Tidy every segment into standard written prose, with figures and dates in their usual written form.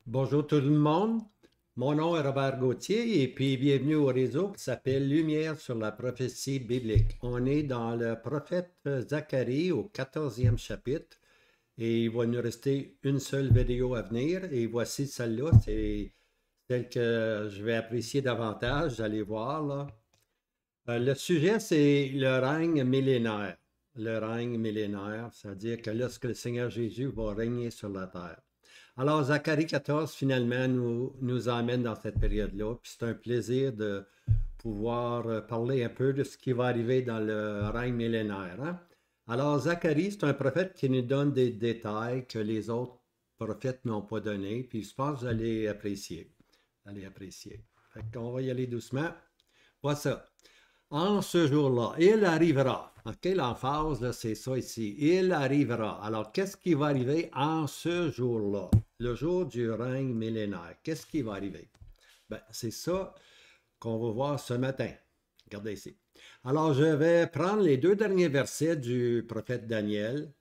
Bonjour tout le monde, mon nom est Robert Gauthier et puis bienvenue au réseau qui s'appelle Lumière sur la prophétie biblique. On est dans le prophète Zacharie au 14e chapitre et il va nous rester une seule vidéo à venir et voici celle-là, c'est celle que je vais apprécier davantage, vous allez voir là. Le sujet c'est le règne millénaire. Le règne millénaire, c'est-à-dire que lorsque le Seigneur Jésus va régner sur la terre. Alors, Zacharie 14, finalement, nous emmène dans cette période-là. Puis c'est un plaisir de pouvoir parler un peu de ce qui va arriver dans le règne millénaire, hein. Alors, Zacharie, c'est un prophète qui nous donne des détails que les autres prophètes n'ont pas donnés. Puis je pense que vous allez apprécier. Vous allez apprécier. Fait qu'on va y aller doucement. Voilà ça. En ce jour-là, il arrivera. OK, l'emphase, là, c'est ça ici. Il arrivera. Alors, qu'est-ce qui va arriver en ce jour-là? Le jour du règne millénaire. Qu'est-ce qui va arriver? Ben, c'est ça qu'on va voir ce matin. Regardez ici. Alors, je vais prendre les deux derniers versets du prophète Daniel.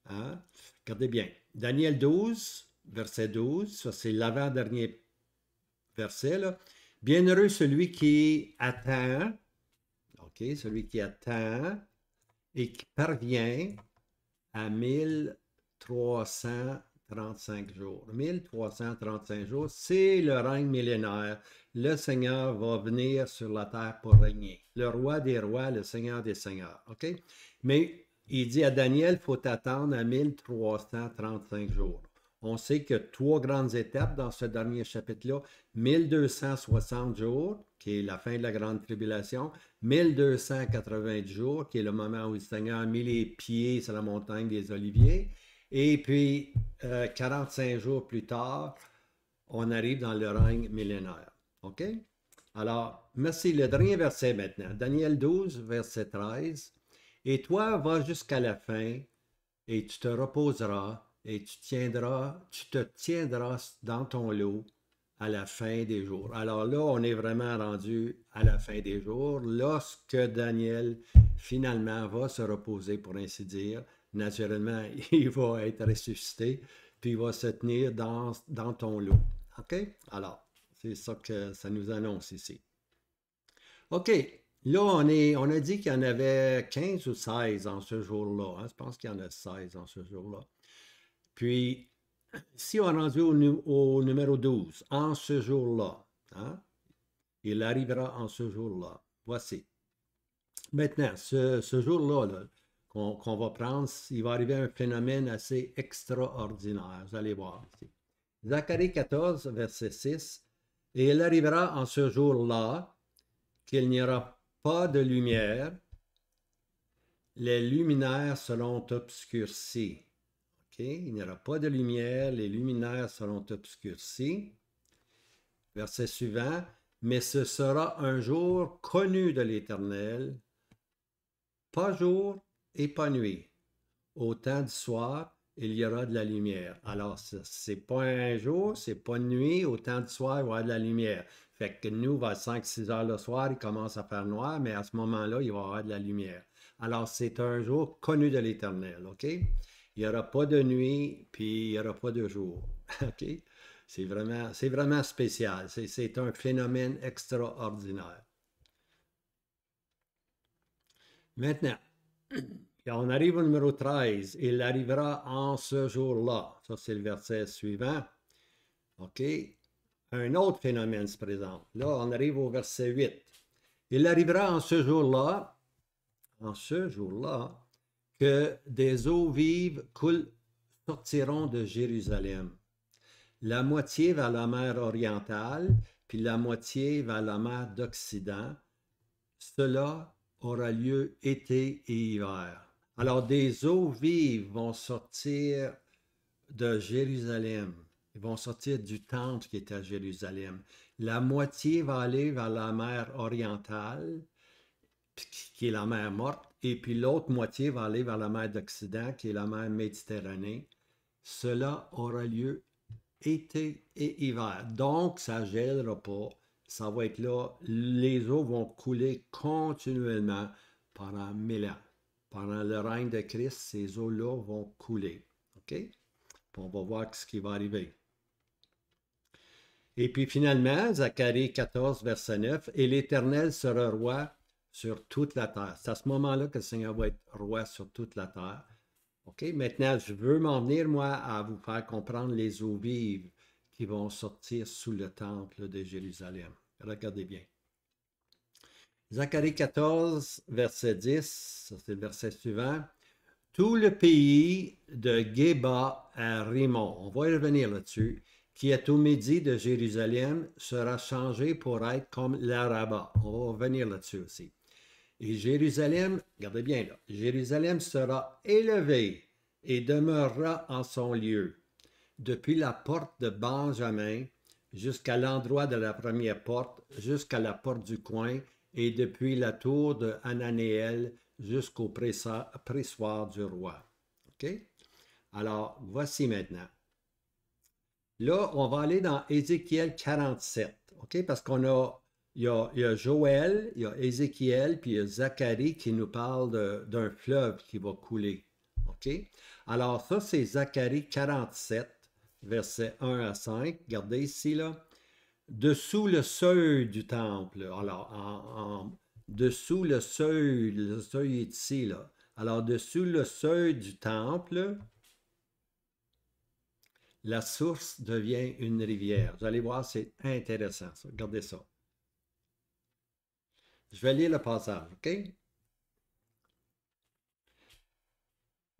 Hein? Regardez bien. Daniel 12, verset 12. Ça, c'est l'avant-dernier verset, là. Bienheureux celui qui attend. OK, celui qui attend et qui parvient à 1335 jours. 1335 jours, c'est le règne millénaire. Le Seigneur va venir sur la terre pour régner. Le roi des rois, le Seigneur des seigneurs. OK? Mais il dit à Daniel, il faut attendre à 1335 jours. On sait que trois grandes étapes dans ce dernier chapitre-là. 1260 jours, qui est la fin de la grande tribulation. 1290 jours, qui est le moment où le Seigneur a mis les pieds sur la montagne des Oliviers. Et puis, 45 jours plus tard, on arrive dans le règne millénaire. OK? Alors, merci. Le dernier verset maintenant. Daniel 12, verset 13. Et toi, va jusqu'à la fin, et tu te reposeras, et tu te tiendras dans ton lot à la fin des jours. Alors là, on est vraiment rendu à la fin des jours, lorsque Daniel finalement va se reposer, pour ainsi dire. Naturellement, il va être ressuscité, puis il va se tenir dans ton lot. OK? Alors, c'est ça que ça nous annonce ici. OK. Là, on a dit qu'il y en avait 15 ou 16 en ce jour-là, hein. Je pense qu'il y en a 16 en ce jour-là. Puis, si on est rendu au numéro 12, en ce jour-là, hein, il arrivera en ce jour-là. Voici. Maintenant, ce jour-là là, qu'on va prendre, il va arriver un phénomène assez extraordinaire. Vous allez voir ici. Zacharie 14, verset 6. Et il arrivera en ce jour-là qu'il n'y aura pas de lumière, les luminaires seront obscurcis. OK? Il n'y aura pas de lumière, les luminaires seront obscurcis. Verset suivant. Mais ce sera un jour connu de l'Éternel, pas jour et pas nuit. Au temps du soir, il y aura de la lumière. Alors, c'est pas un jour, c'est pas une nuit. Au temps du soir, il va y avoir de la lumière. Fait que nous, vers 5-6 heures le soir, il commence à faire noir, mais à ce moment-là, il va y avoir de la lumière. Alors, c'est un jour connu de l'Éternel, OK? Il n'y aura pas de nuit, puis il n'y aura pas de jour, OK? C'est vraiment spécial. C'est un phénomène extraordinaire. Maintenant, quand on arrive au numéro 13, il arrivera en ce jour-là. Ça, c'est le verset suivant. OK? Un autre phénomène se présente. Là, on arrive au verset 8. Il arrivera en ce jour-là, que des eaux vives sortiront de Jérusalem. La moitié vers la mer orientale, puis la moitié vers la mer d'Occident. Cela aura lieu été et hiver. Alors, des eaux vives vont sortir de Jérusalem. Ils vont sortir du temple qui est à Jérusalem. La moitié va aller vers la mer orientale, qui est la mer morte, et puis l'autre moitié va aller vers la mer d'Occident, qui est la mer Méditerranée. Cela aura lieu été et hiver. Donc, ça ne gèlera pas. Ça va être là. Les eaux vont couler continuellement pendant 1000 ans. Pendant le règne de Christ, ces eaux-là vont couler. OK? Puis on va voir ce qui va arriver. Et puis finalement, Zacharie 14, verset 9, « Et l'Éternel sera roi sur toute la terre. » C'est à ce moment-là que le Seigneur va être roi sur toute la terre. OK? Maintenant, je veux m'en venir, moi, à vous faire comprendre les eaux vives qui vont sortir sous le temple de Jérusalem. Regardez bien. Zacharie 14, verset 10, ça c'est le verset suivant. « Tout le pays de Géba à Rimon, on va y revenir là-dessus, qui est au midi de Jérusalem, sera changé pour être comme l'Araba. » On va revenir là-dessus aussi. Et Jérusalem, regardez bien là, Jérusalem sera élevé et demeurera en son lieu, depuis la porte de Benjamin jusqu'à l'endroit de la première porte, jusqu'à la porte du coin, et depuis la tour de Hananéel jusqu'au pressoir du roi. OK? Alors, voici maintenant. Là, on va aller dans Ézéchiel 47, OK? Parce il y a Joël, il y a Ézéchiel, puis il y a Zacharie qui nous parle d'un fleuve qui va couler, OK? Alors, ça, c'est Zacharie 47, versets 1 à 5. Regardez ici, là. Dessous le seuil du temple. Alors, dessous le seuil est ici, là. Alors, dessous le seuil du temple, la source devient une rivière. Vous allez voir, c'est intéressant, ça. Regardez ça. Je vais lire le passage, OK?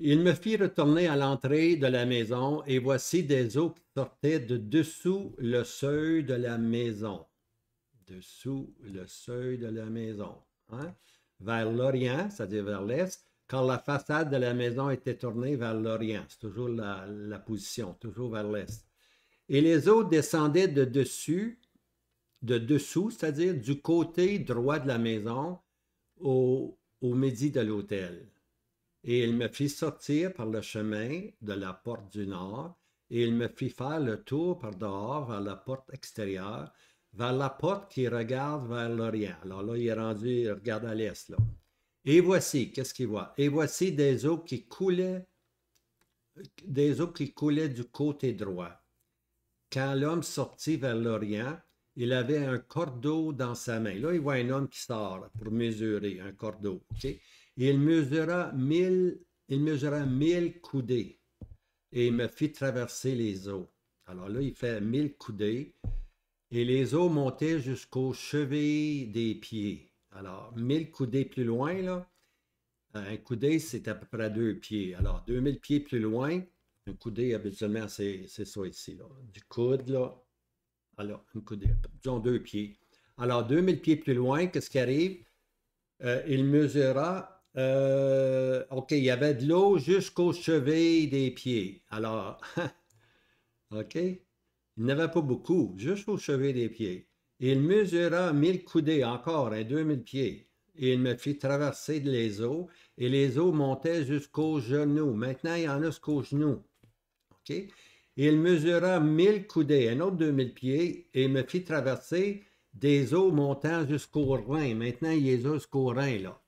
Il me fit retourner à l'entrée de la maison, et voici des eaux qui sortaient de dessous le seuil de la maison. Dessous le seuil de la maison. Hein? Vers l'Orient, c'est-à-dire vers l'Est, car la façade de la maison était tournée vers l'Orient. C'est toujours la position, toujours vers l'Est. Et les eaux descendaient de dessous, c'est-à-dire du côté droit de la maison au midi de l'autel. Et il me fit sortir par le chemin de la porte du nord, et il me fit faire le tour par dehors vers la porte extérieure, vers la porte qui regarde vers l'Orient. Alors là, il est rendu, il regarde à l'est, là. Et voici, qu'est-ce qu'il voit? Et voici des eaux qui coulaient du côté droit. Quand l'homme sortit vers l'Orient, il avait un cordeau dans sa main. Là, il voit un homme qui sort pour mesurer un cordeau. Okay? Et il mesura 1000 coudées et il me fit traverser les eaux. Alors là, il fait 1000 coudées et les eaux montaient jusqu'aux chevilles des pieds. Alors, 1000 coudées plus loin, là, un coudé, c'est à peu près 2 pieds. Alors, 2000 pieds plus loin, un coudé, habituellement, c'est ça ici, là. Du coude, là. Alors, un coudé, disons 2 pieds. Alors, 2000 pieds plus loin, qu'est-ce qui arrive? Il mesura, OK, il y avait de l'eau jusqu'aux chevilles des pieds. Alors, OK, il n'avait pas beaucoup, juste aux chevilles des pieds. Il mesura 1000 coudées, encore, 2000 pieds. Et il me fit traverser les eaux, et les eaux montaient jusqu'aux genoux. Maintenant, il y en a jusqu'aux genoux. OK? Et il mesura 1000 coudées, un autre 2000 pieds, et il me fit traverser des eaux montant jusqu'aux reins. Maintenant, il les a jusqu'aux reins, là.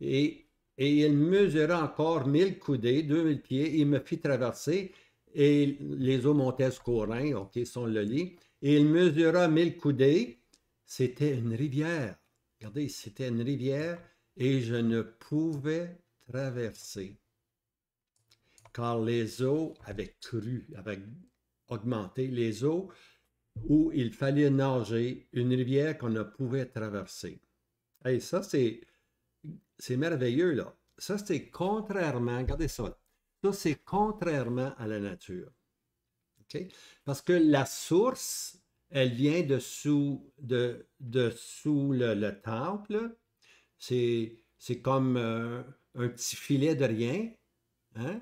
Et il mesura encore 1000 coudées, 2000 pieds, et il me fit traverser, et les eaux montaient jusqu'aux reins, OK, si on le lit. Et il mesura 1000 coudées, c'était une rivière. Regardez, c'était une rivière, et je ne pouvais traverser, car les eaux avaient cru, avaient augmenté, les eaux où il fallait nager, une rivière qu'on ne pouvait traverser. Hey, ça, c'est merveilleux, là. Ça, c'est contrairement, regardez ça, ça, c'est contrairement à la nature. OK? Parce que la source, elle vient dessous le temple. C'est comme un petit filet de rien. Hein?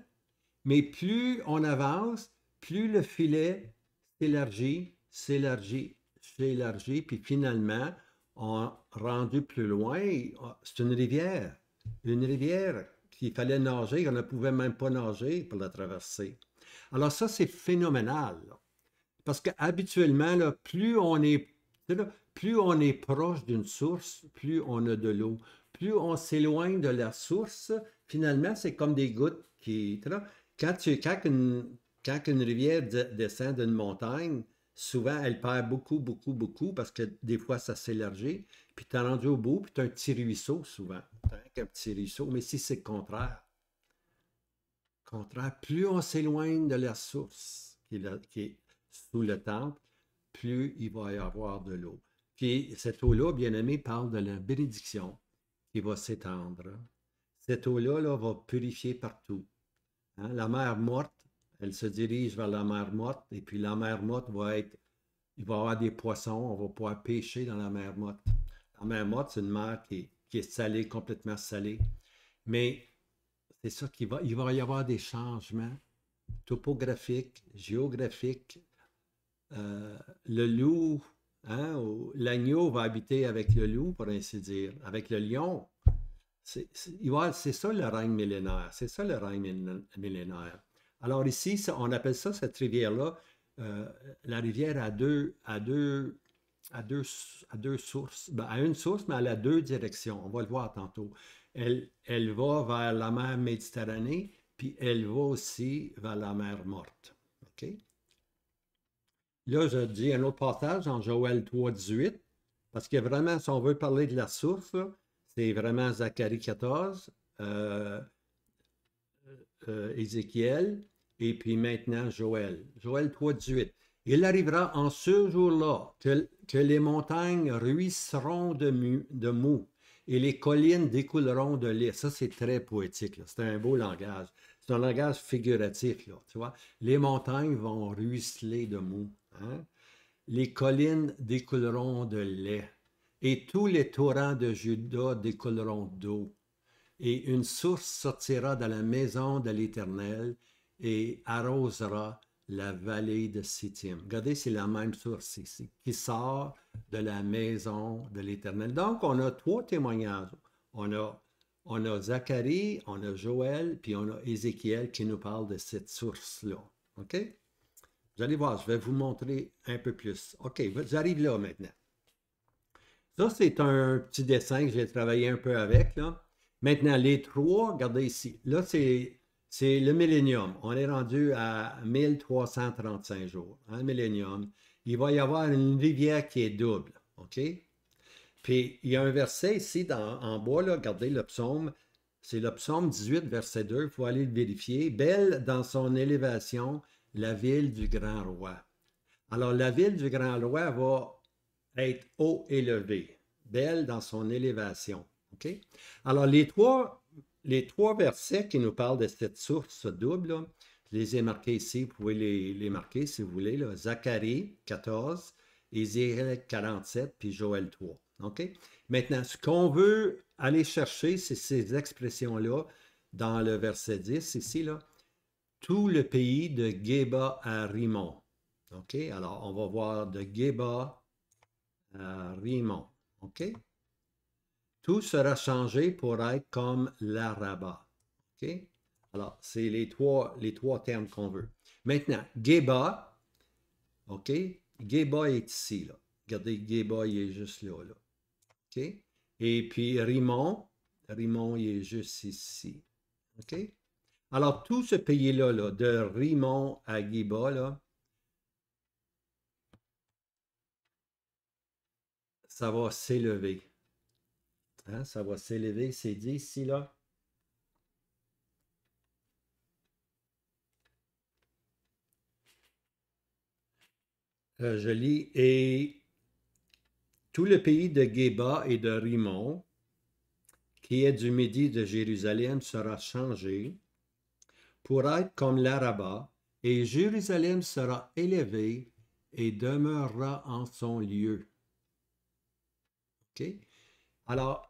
Mais plus on avance, plus le filet s'élargit, s'élargit, s'élargit, puis finalement, on rendu plus loin, c'est une rivière. Une rivière qu'il fallait nager, on ne pouvait même pas nager pour la traverser. Alors ça, c'est phénoménal. Là. Parce qu'habituellement, plus on est proche d'une source, plus on a de l'eau. Plus on s'éloigne de la source, finalement, c'est comme des gouttes qui... Quand une rivière descend d'une montagne, souvent, elle perd beaucoup, beaucoup, beaucoup parce que des fois, ça s'élargit. Puis tu es rendu au bout, puis tu as un petit ruisseau souvent. Tu as un petit ruisseau. Mais si c'est le contraire, plus on s'éloigne de la source qui est sous le temple, plus il va y avoir de l'eau. Puis cette eau-là, bien aimé, parle de la bénédiction qui va s'étendre. Cette eau-là là, va purifier partout. Hein? La mer morte, elle se dirige vers la mer morte, et puis la mer morte va être, il va y avoir des poissons, on va pouvoir pêcher dans la mer morte. La mer morte, c'est une mer qui est salée, complètement salée. Mais c'est ça il va y avoir des changements topographiques, géographiques. Le loup, hein, l'agneau va habiter avec le loup, pour ainsi dire, avec le lion. C'est ça le règne millénaire. C'est ça le règne millénaire. Alors ici, on appelle ça, cette rivière-là, la rivière à deux sources. Ben, à une source, mais elle a deux directions. On va le voir tantôt. Elle va vers la mer Méditerranée, puis elle va aussi vers la mer Morte. OK? Là, je dis un autre passage en Joël 3,18, parce que vraiment, si on veut parler de la source, c'est vraiment Zacharie 14, Ézéchiel, et puis maintenant Joël. Joël 3,18. Il arrivera en ce jour-là que les montagnes ruisseront de mou et les collines découleront de lait. Ça, c'est très poétique. C'est un beau langage. C'est un langage figuratif, là, tu vois. Les montagnes vont ruisseler de mou. Hein? Les collines découleront de lait et tous les torrents de Juda découleront d'eau. Et une source sortira de la maison de l'Éternel et arrosera la vallée de Sittim. Regardez, c'est la même source ici, qui sort de la maison de l'Éternel. Donc, on a trois témoignages. On a Zacharie, on a Joël, puis on a Ézéchiel qui nous parle de cette source-là. OK? Vous allez voir, je vais vous montrer un peu plus. OK, j'arrive là maintenant. Ça, c'est un petit dessin que j'ai travaillé un peu avec, là. Maintenant, les trois, regardez ici. Là, c'est le millénium. On est rendu à 1335 jours. Hein, millénium. Il va y avoir une rivière qui est double. OK? Puis, il y a un verset ici en bas, là, regardez le psaume. C'est le psaume 18, verset 2. Il faut aller le vérifier. Belle dans son élévation, la ville du grand roi. Alors, la ville du grand roi va être haut élevé, belle dans son élévation. OK? Alors, les trois versets qui nous parlent de cette source double, là, je les ai marqués ici, vous pouvez les marquer si vous voulez. Là. Zacharie 14, Ézéchiel 47, puis Joël 3. OK? Maintenant, ce qu'on veut aller chercher, c'est ces expressions-là dans le verset 10, ici, là. Tout le pays de Géba à Rimon. OK? Alors, on va voir de Géba à Rimon. OK? Tout sera changé pour être comme l'Araba. OK? Alors, c'est les trois termes qu'on veut. Maintenant, Géba, OK? Géba est ici, là. Regardez, Géba, il est juste là, là. OK? Et puis, Rimon, il est juste ici. OK? Alors, tout ce pays-là, là, de Rimon à Géba, là, ça va s'élever. Hein, ça va s'élever, c'est dit ici, là. Je lis, et tout le pays de Géba et de Rimon, qui est du midi de Jérusalem, sera changé pour être comme l'Araba, et Jérusalem sera élevé et demeurera en son lieu. OK? Alors,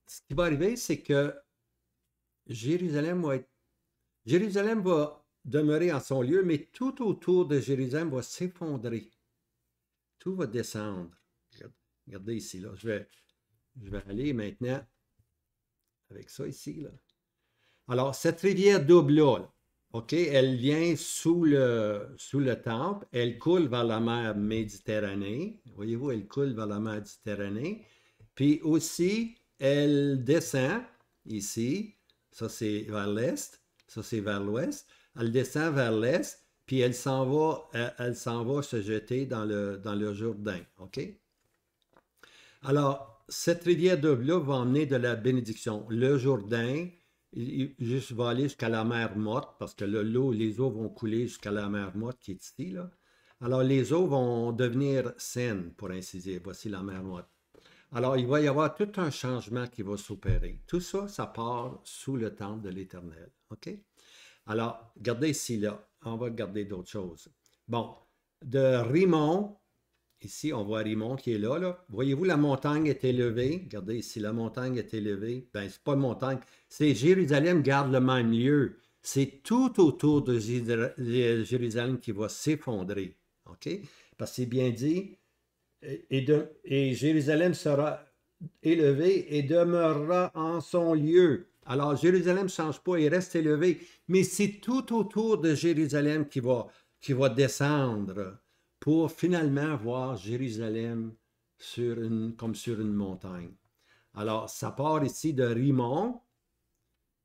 ce qui va arriver, c'est que Jérusalem va demeurer en son lieu, mais tout autour de Jérusalem va s'effondrer. Tout va descendre. Regardez ici, là. Je vais aller maintenant avec ça ici, là. Alors, cette rivière double-là, là, OK, elle vient sous le temple, elle coule vers la mer Méditerranée. Voyez-vous, elle coule vers la mer Méditerranée. Puis aussi, elle descend ici. Ça, c'est vers l'est. Ça, c'est vers l'ouest. Elle descend vers l'est. puis elle s'en va se jeter dans le Jourdain, OK? Alors, cette rivière d'eau-là va emmener de la bénédiction. Le Jourdain, juste va aller jusqu'à la mer Morte, parce que les eaux vont couler jusqu'à la mer Morte qui est ici, là. Alors, les eaux vont devenir saines, pour ainsi dire. Voici la mer Morte. Alors, il va y avoir tout un changement qui va s'opérer. Tout ça, ça part sous le temple de l'Éternel. OK? Alors, regardez ici, là. On va regarder d'autres choses. Bon, de Rimon, ici, on voit Rimon qui est là, là. Voyez-vous, la montagne est élevée. Regardez ici, la montagne est élevée. Ben, c'est pas une montagne. C'est Jérusalem garde le même lieu. C'est tout autour de Jérusalem qui va s'effondrer. OK? Parce que c'est bien dit, et Jérusalem sera élevé et demeurera en son lieu. Alors, Jérusalem ne change pas, il reste élevé, mais c'est tout autour de Jérusalem qui va descendre pour finalement voir Jérusalem comme sur une montagne. Alors, ça part ici de Rimon,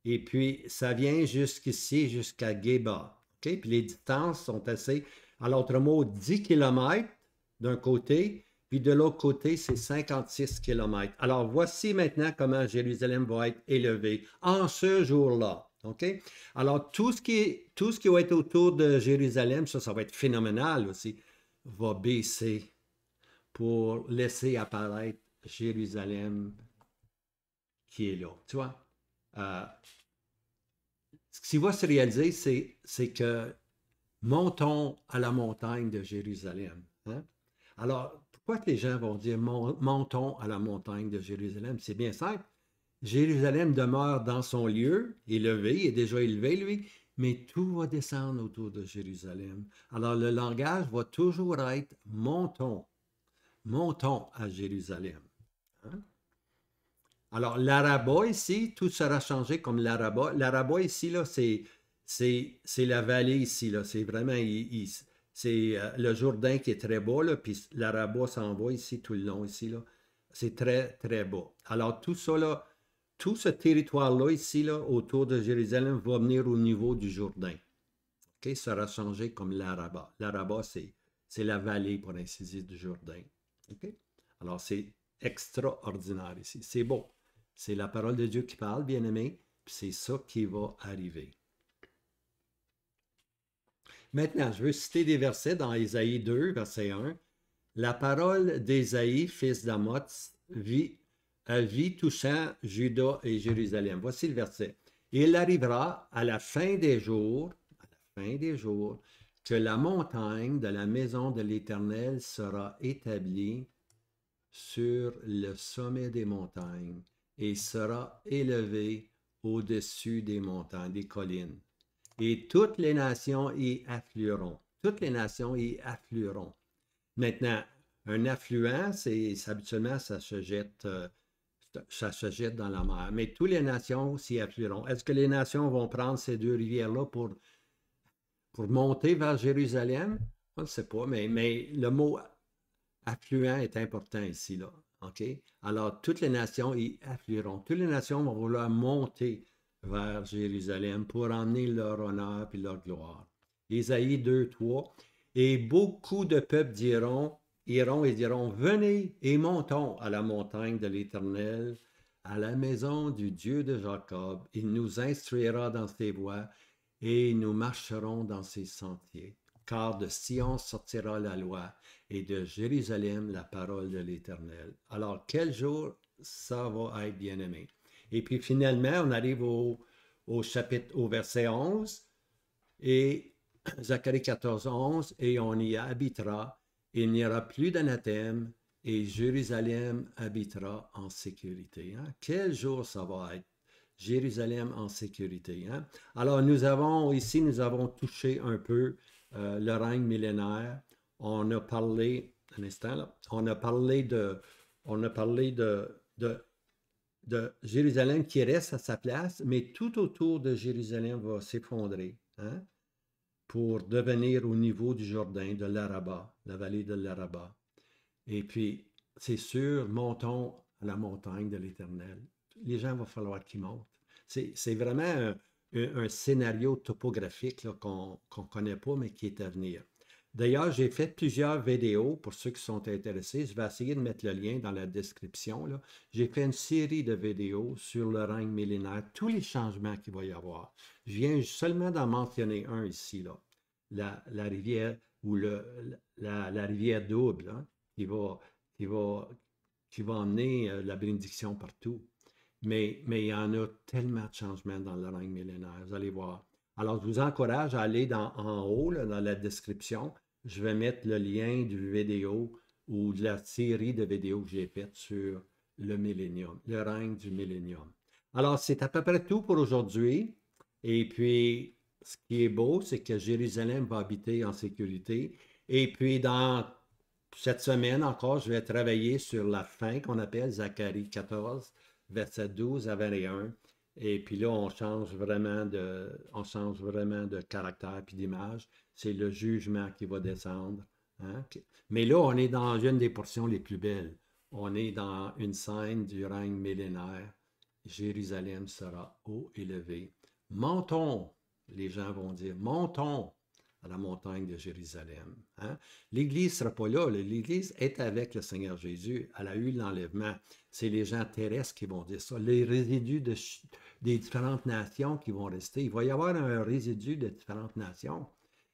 et puis ça vient jusqu'ici, jusqu'à Geba. Okay? Puis les distances sont assez, à l'autre mot, 10 km d'un côté, puis de l'autre côté, c'est 56 km. Alors, voici maintenant comment Jérusalem va être élevée en ce jour-là. OK? Alors, tout ce qui va être autour de Jérusalem, ça va être phénoménal aussi, va baisser pour laisser apparaître Jérusalem qui est là. Tu vois? Ce qui va se réaliser, c'est que montons à la montagne de Jérusalem. Hein? Alors, pourquoi que les gens vont dire montons à la montagne de Jérusalem? C'est bien simple. Jérusalem demeure dans son lieu, élevé, il est déjà élevé, lui, mais tout va descendre autour de Jérusalem. Alors, le langage va toujours être montons, montons à Jérusalem. Hein? Alors, l'Araba ici, tout sera changé comme l'Araba. L'Araba ici, là, c'est la vallée ici, là. C'est vraiment, c'est le Jourdain qui est très bas, là, puis l'Araba s'en va ici tout le long, ici, là. C'est très, très bas. Alors, tout ça, là, tout ce territoire-là, ici, là, autour de Jérusalem, va venir au niveau du Jourdain. OK? Sera changé comme l'Araba. L'Araba, c'est la vallée, pour ainsi dire, du Jourdain. OK? Alors, c'est extraordinaire ici. C'est beau. C'est la parole de Dieu qui parle, bien-aimé, puis c'est ça qui va arriver. Maintenant, je veux citer des versets dans Ésaïe 2, verset 1. La parole d'Ésaïe, fils d'Amoz, vit touchant Juda et Jérusalem. Voici le verset. Il arrivera à la fin des jours, que la montagne de la maison de l'Éternel sera établie sur le sommet des montagnes et sera élevée au-dessus des montagnes, des collines. Et toutes les nations y afflueront. Toutes les nations y afflueront. Maintenant, un affluent, habituellement, ça se jette dans la mer. Mais toutes les nations s'y afflueront. Est-ce que les nations vont prendre ces deux rivières-là pour monter vers Jérusalem? On ne sait pas, mais le mot affluent est important ici, là. OK? Alors, toutes les nations y afflueront. Toutes les nations vont vouloir monter vers Jérusalem pour emmener leur honneur et leur gloire. Ésaïe 2, 3. Et beaucoup de peuples iront et diront, venez et montons à la montagne de l'Éternel, à la maison du Dieu de Jacob. Il nous instruira dans ses voies et nous marcherons dans ses sentiers. Car de Sion sortira la loi et de Jérusalem la parole de l'Éternel. Alors, quel jour ça va être, bien-aimé? Et puis finalement, on arrive au verset 11, et Zacharie 14, 11, et on y habitera, il n'y aura plus d'anathème, et Jérusalem habitera en sécurité. Hein? Quel jour ça va être? Jérusalem en sécurité. Hein? Alors, nous avons touché un peu le règne millénaire. On a parlé, un instant là, on a parlé de Jérusalem qui reste à sa place, mais tout autour de Jérusalem va s'effondrer, hein, pour devenir au niveau du Jourdain, de l'Araba, la vallée de l'Araba. Et puis, c'est sûr, montons à la montagne de l'Éternel. Les gens, il va falloir qu'ils montent. C'est vraiment un scénario topographique qu'on ne connaît pas, mais qui est à venir. D'ailleurs, j'ai fait plusieurs vidéos pour ceux qui sont intéressés. Je vais essayer de mettre le lien dans la description. J'ai fait une série de vidéos sur le règne millénaire, tous les changements qu'il va y avoir. Je viens seulement d'en mentionner un ici, là. La rivière ou la rivière double, hein, qui va, qui va, qui va emmener la bénédiction partout. Mais il y en a tellement de changements dans le règne millénaire, vous allez voir. Alors, je vous encourage à aller en haut, là, dans la description. Je vais mettre le lien du vidéo ou de la série de vidéos que j'ai faites sur le millénium, le règne du millénium. Alors, c'est à peu près tout pour aujourd'hui. Et puis, ce qui est beau, c'est que Jérusalem va habiter en sécurité. Et puis, dans cette semaine encore, je vais travailler sur la fin qu'on appelle Zacharie 14, versets 12 à 21. Et puis là, on change vraiment de caractère puis d'image. C'est le jugement qui va descendre. Hein? Mais là, on est dans une des portions les plus belles. On est dans une scène du règne millénaire. Jérusalem sera haut élevé. Montons, les gens vont dire, montons à la montagne de Jérusalem. Hein? L'Église ne sera pas là. L'Église est avec le Seigneur Jésus. Elle a eu l'enlèvement. C'est les gens terrestres qui vont dire ça. Les résidus des différentes nations qui vont rester. Il va y avoir un résidu de différentes nations.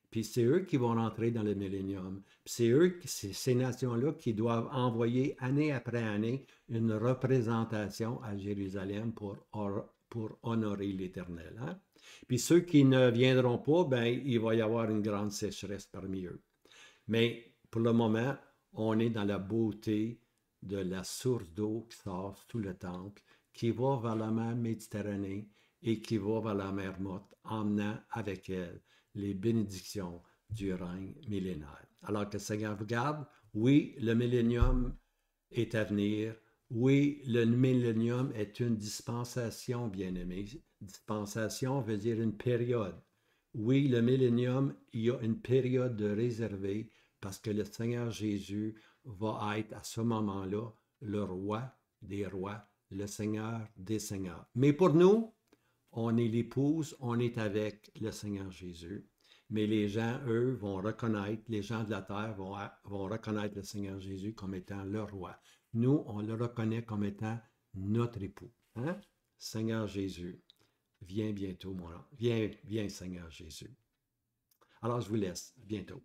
Puis c'est eux qui vont rentrer dans le millénium. Puis c'est eux, ces nations-là, qui doivent envoyer année après année une représentation à Jérusalem pour honorer l'Éternel. Hein? Puis ceux qui ne viendront pas, ben, il va y avoir une grande sécheresse parmi eux. Mais pour le moment, on est dans la beauté de la source d'eau qui sort sous le temple, qui va vers la mer Méditerranée et qui va vers la mer Morte, emmenant avec elle les bénédictions du règne millénaire. Alors que le Seigneur vous garde, oui, le millénium est à venir. Oui, le millénium est une dispensation, bien-aimé. Dispensation veut dire une période. Oui, le millénium, il y a une période de réservée parce que le Seigneur Jésus va être à ce moment-là le roi des rois, le Seigneur des seigneurs. Mais pour nous, on est l'épouse, on est avec le Seigneur Jésus. Mais les gens, eux, vont reconnaître, les gens de la terre vont reconnaître le Seigneur Jésus comme étant leur roi. Nous, on le reconnaît comme étant notre époux. Hein? Seigneur Jésus, viens bientôt, mon Viens, Seigneur Jésus. Alors, je vous laisse. À bientôt.